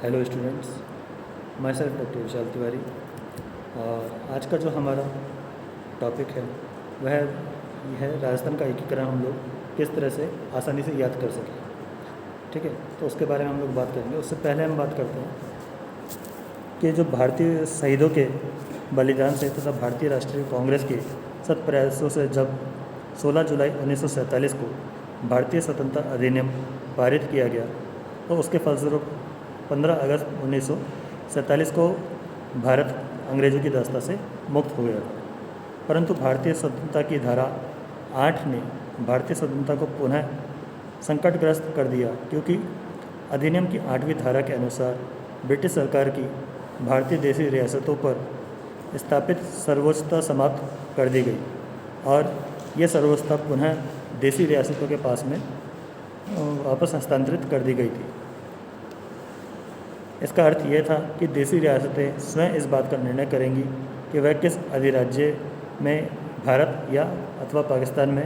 Hello students, myself doctor Vishal Tiwari. और आज का जो हमारा टॉपिक है वह ये है राजस्थान का एकीकरण हम लोग किस तरह से आसानी से याद कर सकें। ठीक है, तो उसके बारे में हम लोग बात करेंगे। उससे पहले हम बात करते हैं कि जो भारतीय शहीदों के बलिदान से तथा भारतीय राष्ट्रीय कांग्रेस के सत प्रयासों से जब 16 जुलाई 1947 को भारतीय स्वतंत्रता अधिनियम पारित किया गया तो उसके फलस्वरूप 15 अगस्त 1947 को भारत अंग्रेज़ों की दास्ता से मुक्त हो गया था। परंतु भारतीय स्वतंत्रता की धारा 8 ने भारतीय स्वतंत्रता को पुनः संकटग्रस्त कर दिया, क्योंकि अधिनियम की 8वीं धारा के अनुसार ब्रिटिश सरकार की भारतीय देशी रियासतों पर स्थापित सर्वोच्चता समाप्त कर दी गई और यह सर्वोच्चता पुनः देशी रियासतों के पास में वापस हस्तांतरित कर दी गई थी। इसका अर्थ यह था कि देशी रियासतें स्वयं इस बात का निर्णय करेंगी कि वह किस अधिराज्य में भारत या अथवा पाकिस्तान में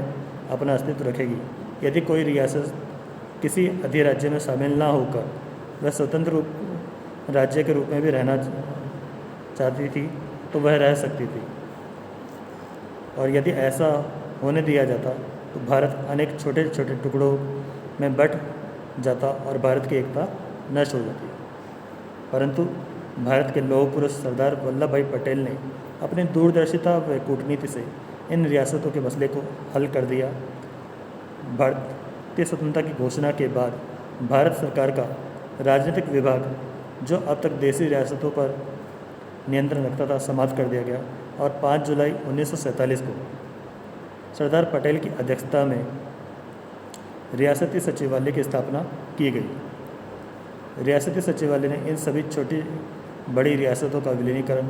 अपना अस्तित्व रखेगी। यदि कोई रियासत किसी अधिराज्य में शामिल ना होकर वह स्वतंत्र रूप राज्य के रूप में भी रहना चाहती थी तो वह रह सकती थी, और यदि ऐसा होने दिया जाता तो भारत अनेक छोटे छोटे टुकड़ों में बंट जाता और भारत की एकता नष्ट हो जाती। परंतु भारत के लौह पुरुष सरदार वल्लभ भाई पटेल ने अपनी दूरदर्शिता व कूटनीति से इन रियासतों के मसले को हल कर दिया। भारतीय स्वतंत्रता की घोषणा के बाद भारत सरकार का राजनीतिक विभाग, जो अब तक देशी रियासतों पर नियंत्रण रखता था, समाप्त कर दिया गया और 5 जुलाई 1947 को सरदार पटेल की अध्यक्षता में रियासती सचिवालय की स्थापना की गई। रियासती सचिवालय ने इन सभी छोटी बड़ी रियासतों का विलीनीकरण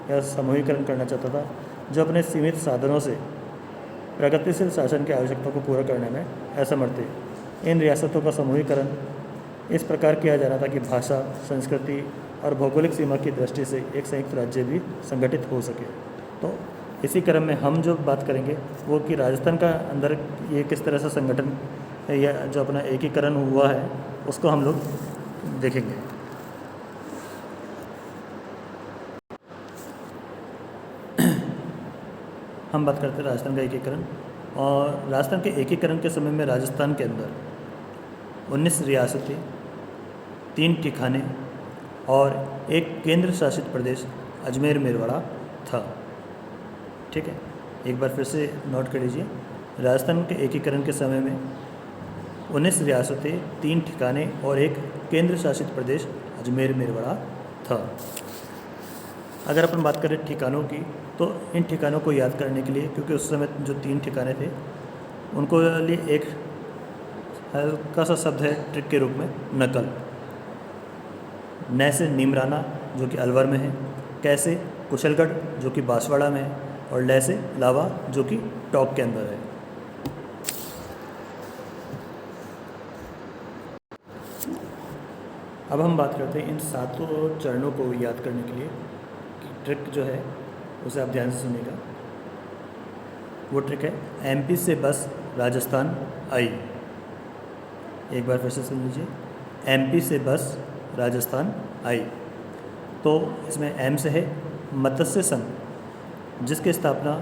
या समूहीकरण करना चाहता था, जो अपने सीमित साधनों से प्रगतिशील शासन की आवश्यकता को पूरा करने में असमर्थ थे। इन रियासतों का समूहीकरण इस प्रकार किया जाना था कि भाषा, संस्कृति और भौगोलिक सीमा की दृष्टि से एक संयुक्त राज्य भी संगठित हो सके। तो इसी क्रम में हम जो बात करेंगे वो कि राजस्थान का अंदर ये किस तरह से संगठन या जो अपना एकीकरण हुआ है उसको हम लोग देखेंगे। हम बात करते हैं राजस्थान का एकीकरण। और राजस्थान के एकीकरण के समय में राजस्थान के अंदर 19 रियासतें, 3 ठिकाने और एक केंद्र शासित प्रदेश अजमेर मेरवाड़ा था। ठीक है, एक बार फिर से नोट कर लीजिए। राजस्थान के एकीकरण के समय में 19 रियासतें, 3 ठिकाने और एक केंद्र शासित प्रदेश अजमेर मेरवाड़ा था। अगर अपन बात करें ठिकानों की, तो इन ठिकानों को याद करने के लिए, क्योंकि उस समय जो 3 ठिकाने थे उनको लिए एक हल्का सा शब्द है ट्रिक के रूप में, नकल। न से नीमराना जो कि अलवर में है, कै से कुशलगढ़ जो कि बांसवाड़ा में है, और ल से लावा जो कि टॉप के अंदर है। अब हम बात करते हैं इन 7 चरणों को याद करने के लिए। ट्रिक जो है उसे आप ध्यान से सुनिएगा। वो ट्रिक है एमपी से बस राजस्थान आई। एक बार फिर से सुन लीजिए, एमपी से बस राजस्थान आई। तो इसमें एम से है मत्स्य संघ, जिसकी स्थापना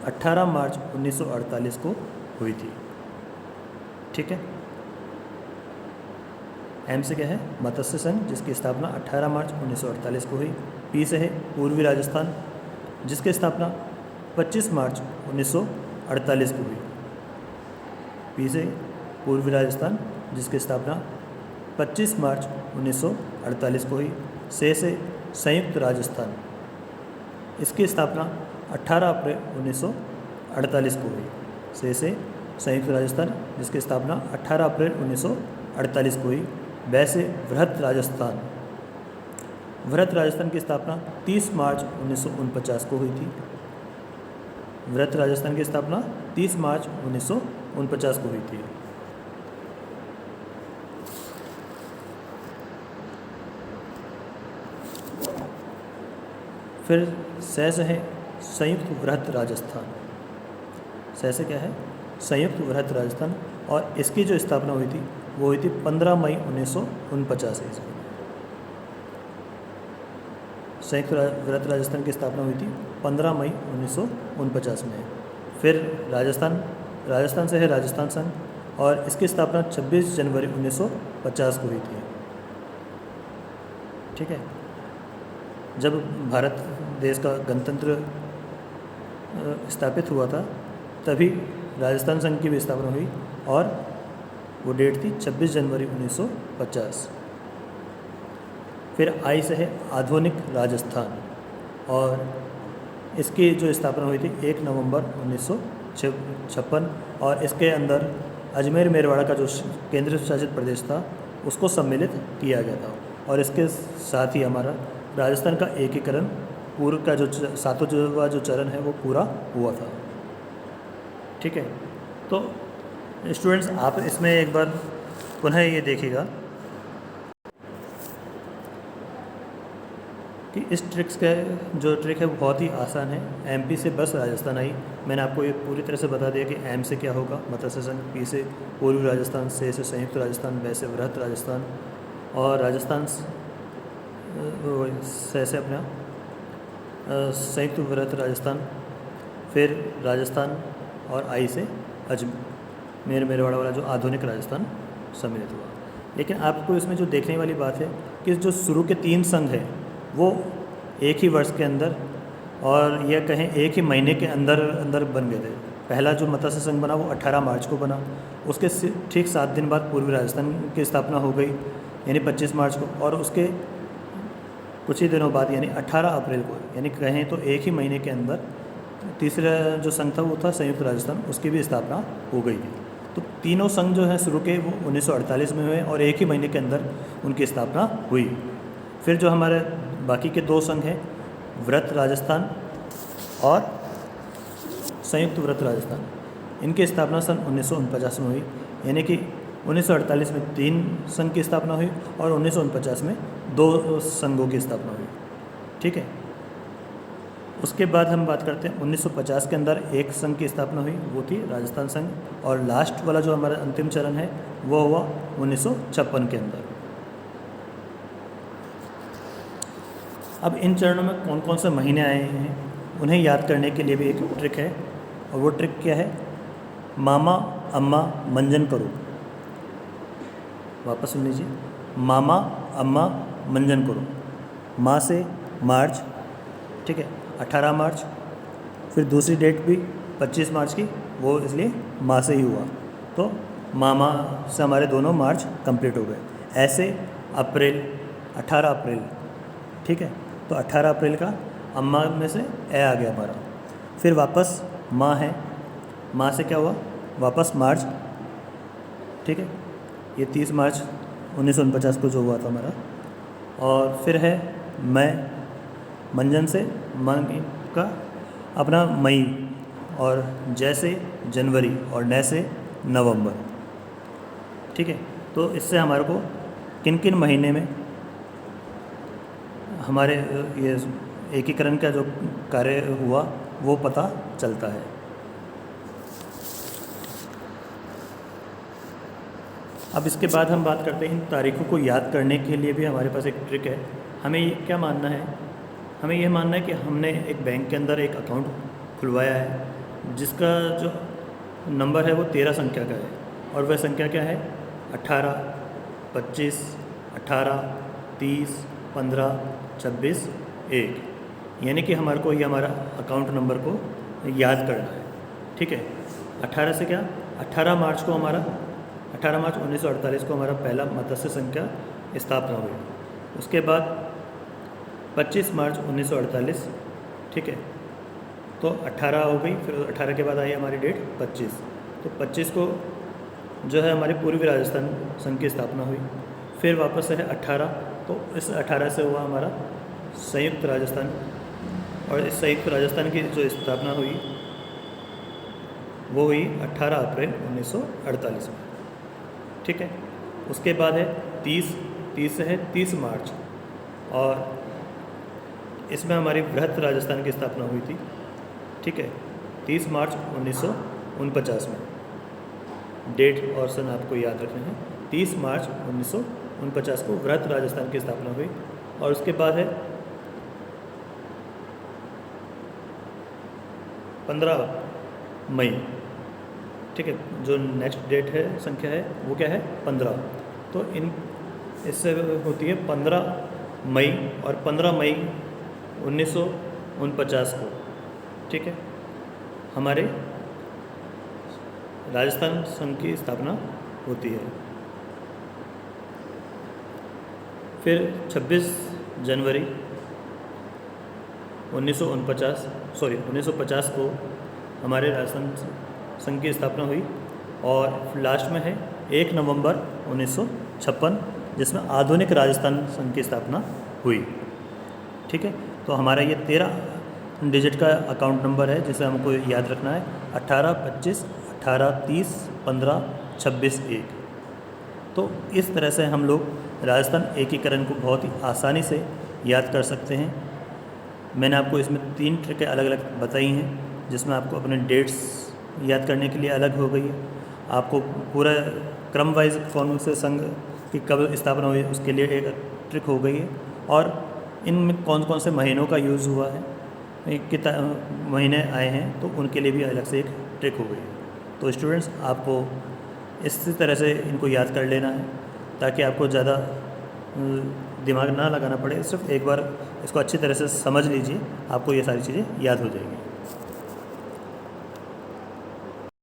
18 मार्च 1948 को हुई थी। ठीक है, एम से क्या है मत्स्य संघ, जिसकी स्थापना 18 मार्च 1948 को हुई। पी से है पूर्वी राजस्थान, जिसकी स्थापना 25 मार्च 1948 को हुई। पी से पूर्वी राजस्थान, जिसकी स्थापना 25 मार्च 1948 को हुई। से संयुक्त राजस्थान, इसकी स्थापना 18 अप्रैल 1948 को हुई। से संयुक्त राजस्थान, जिसकी स्थापना 18 अप्रैल 1948 को हुई। वैसे वृहत राजस्थान, वृहत राजस्थान की स्थापना 30 मार्च 1949 को हुई थी। वृहत राजस्थान की स्थापना 30 मार्च 1949 को हुई थी। फिर से है संयुक्त वृहत राजस्थान। से क्या है संयुक्त वृहत राजस्थान, और इसकी जो स्थापना हुई थी वो हुई थी 15 मई 1949 ईस्वी। वृहत राजस्थान की स्थापना हुई थी 15 मई 1949 में। फिर राजस्थान से है राजस्थान संघ, और इसकी स्थापना 26 जनवरी 1950 को हुई थी। ठीक है, जब भारत देश का गणतंत्र स्थापित हुआ था तभी राजस्थान संघ की भी स्थापना हुई, और वो डेट थी 26 जनवरी 1950। फिर आई से है आधुनिक राजस्थान, और इसकी जो स्थापना हुई थी 1 नवंबर 1956, और इसके अंदर अजमेर मेरवाड़ा का जो केंद्र शासित प्रदेश था उसको सम्मिलित किया गया था, और इसके साथ ही हमारा राजस्थान का एकीकरण पूर्व का जो सातवां जो चरण है वो पूरा हुआ था। ठीक है, तो स्टूडेंट्स आप इसमें एक बार पुनः ये देखिएगा कि इस ट्रिक्स का जो ट्रिक है वो बहुत ही आसान है। एमपी से बस राजस्थान आई, मैंने आपको ये पूरी तरह से बता दिया कि एम से क्या होगा मत्स्य संघ, पी से पूर्वी राजस्थान, से संयुक्त राजस्थान, वै से वृहत राजस्थान, और राजस्थान से अपना संयुक्त वृहत राजस्थान, फिर राजस्थान, और आई से अजमेर मेरवाड़ा वाला जो आधुनिक राजस्थान सम्मिलित हुआ। लेकिन आपको इसमें जो देखने वाली बात है कि जो शुरू के 3 संघ हैं वो एक ही वर्ष के अंदर, और यह कहें एक ही महीने के अंदर बन गए थे। पहला जो मत्स्य संघ बना वो 18 मार्च को बना, उसके ठीक 7 दिन बाद पूर्वी राजस्थान की स्थापना हो गई यानी 25 मार्च को, और उसके कुछ ही दिनों बाद यानी 18 अप्रैल को, यानी कहें तो एक ही महीने के अंदर तीसरा जो संघ था वो था संयुक्त राजस्थान, उसकी भी स्थापना हो गई थी। तो तीनों संघ जो हैं शुरू के वो 1948 में हुए, और एक ही महीने के अंदर उनकी स्थापना हुई। फिर जो हमारे बाकी के 2 संघ हैं वृहत राजस्थान और संयुक्त वृहत राजस्थान, इनकी स्थापना सन 1949 में हुई, यानी कि 1948 में 3 संघ की स्थापना हुई और 1949 में 2 संघों की स्थापना हुई। ठीक है, उसके बाद हम बात करते हैं 1950 के अंदर एक संघ की स्थापना हुई, वो थी राजस्थान संघ, और लास्ट वाला जो हमारा अंतिम चरण है वो हुआ 1956 के अंदर। अब इन चरणों में कौन कौन से महीने आए हैं उन्हें याद करने के लिए भी एक ट्रिक है, और वो ट्रिक क्या है, मामा अम्मा मंजन करो। वापस सुन लीजिए, मामा अम्मा मंजन करो। माँ से मार्च, ठीक है, 18 मार्च, फिर दूसरी डेट भी 25 मार्च की, वो इसलिए माँ से ही हुआ, तो मामा से हमारे दोनों मार्च कंप्लीट हो गए। ऐसे अप्रैल, 18 अप्रैल, ठीक है, तो 18 अप्रैल का अम्मा में से ए आ गया हमारा। फिर वापस माँ है, माँ से क्या हुआ, वापस मार्च, ठीक है, ये 30 मार्च 1949 को जो हुआ था हमारा। और फिर है मैं, मंजन से मन का अपना मई, और जैसे जनवरी, और न से नवंबर। ठीक है, तो इससे हमारे को किन किन महीने में हमारे ये एकीकरण का जो कार्य हुआ वो पता चलता है। अब इसके बाद हम बात करते हैं इन तारीखों को याद करने के लिए भी हमारे पास एक ट्रिक है। हमें ये क्या मानना है, हमें यह मानना है कि हमने एक बैंक के अंदर एक अकाउंट खुलवाया है जिसका जो नंबर है वो 13 संख्या का है, और वह संख्या क्या है, 18, 25, 18, 30, 15, 26, 1, यानी कि हमारे को ये हमारा अकाउंट नंबर को याद करना है। ठीक है, 18 से क्या, 18 मार्च 1948 को हमारा पहला मत्स्य संघ का स्थापना हुई। उसके बाद 25 मार्च 1948, ठीक है, तो 18 हो गई, फिर 18 के बाद आई हमारी डेट 25, तो 25 को जो है हमारे पूर्वी राजस्थान संघ की स्थापना हुई। फिर वापस है 18, तो इस 18 से हुआ हमारा संयुक्त राजस्थान, और इस संयुक्त राजस्थान की जो स्थापना हुई वो हुई 18 अप्रैल 1948 में। ठीक है, उसके बाद है 30 से है 30 मार्च, और इसमें हमारी वृहत राजस्थान की स्थापना हुई थी। ठीक है, 30 मार्च 1949 में, डेट और सन आपको याद रखना है। 30 मार्च 1949 को वृहत राजस्थान की स्थापना हुई, और उसके बाद है 15 मई, ठीक है। जो नेक्स्ट डेट है, संख्या है, वो क्या है? 15। तो इससे होती है 15 मई, और 15 मई 1949 को, ठीक है, हमारे राजस्थान संघ की स्थापना होती है। फिर 26 जनवरी 1950 को हमारे राजस्थान संघ की स्थापना हुई, और लास्ट में है 1 नवंबर 1956, जिसमें आधुनिक राजस्थान संघ की स्थापना हुई, ठीक है। तो हमारा ये 13 डिजिट का अकाउंट नंबर है, जिसे हमको याद रखना है 18 25 18 30 15 26 1। तो इस तरह से हम लोग राजस्थान एकीकरण को बहुत ही आसानी से याद कर सकते हैं। मैंने आपको इसमें 3 ट्रिकें अलग अलग बताई हैं, जिसमें आपको अपने डेट्स याद करने के लिए अलग हो गई है, आपको पूरा क्रम वाइज कौन से संघ की कब स्थापना हुई उसके लिए एक ट्रिक हो गई है, और इनमें कौन कौन से महीनों का यूज़ हुआ है, कितना महीने आए हैं, तो उनके लिए भी अलग से एक ट्रिक हो गई है। तो स्टूडेंट्स, आपको इसी तरह से इनको याद कर लेना है, ताकि आपको ज़्यादा दिमाग ना लगाना पड़े। सिर्फ एक बार इसको अच्छी तरह से समझ लीजिए, आपको ये सारी चीज़ें याद हो जाएंगी।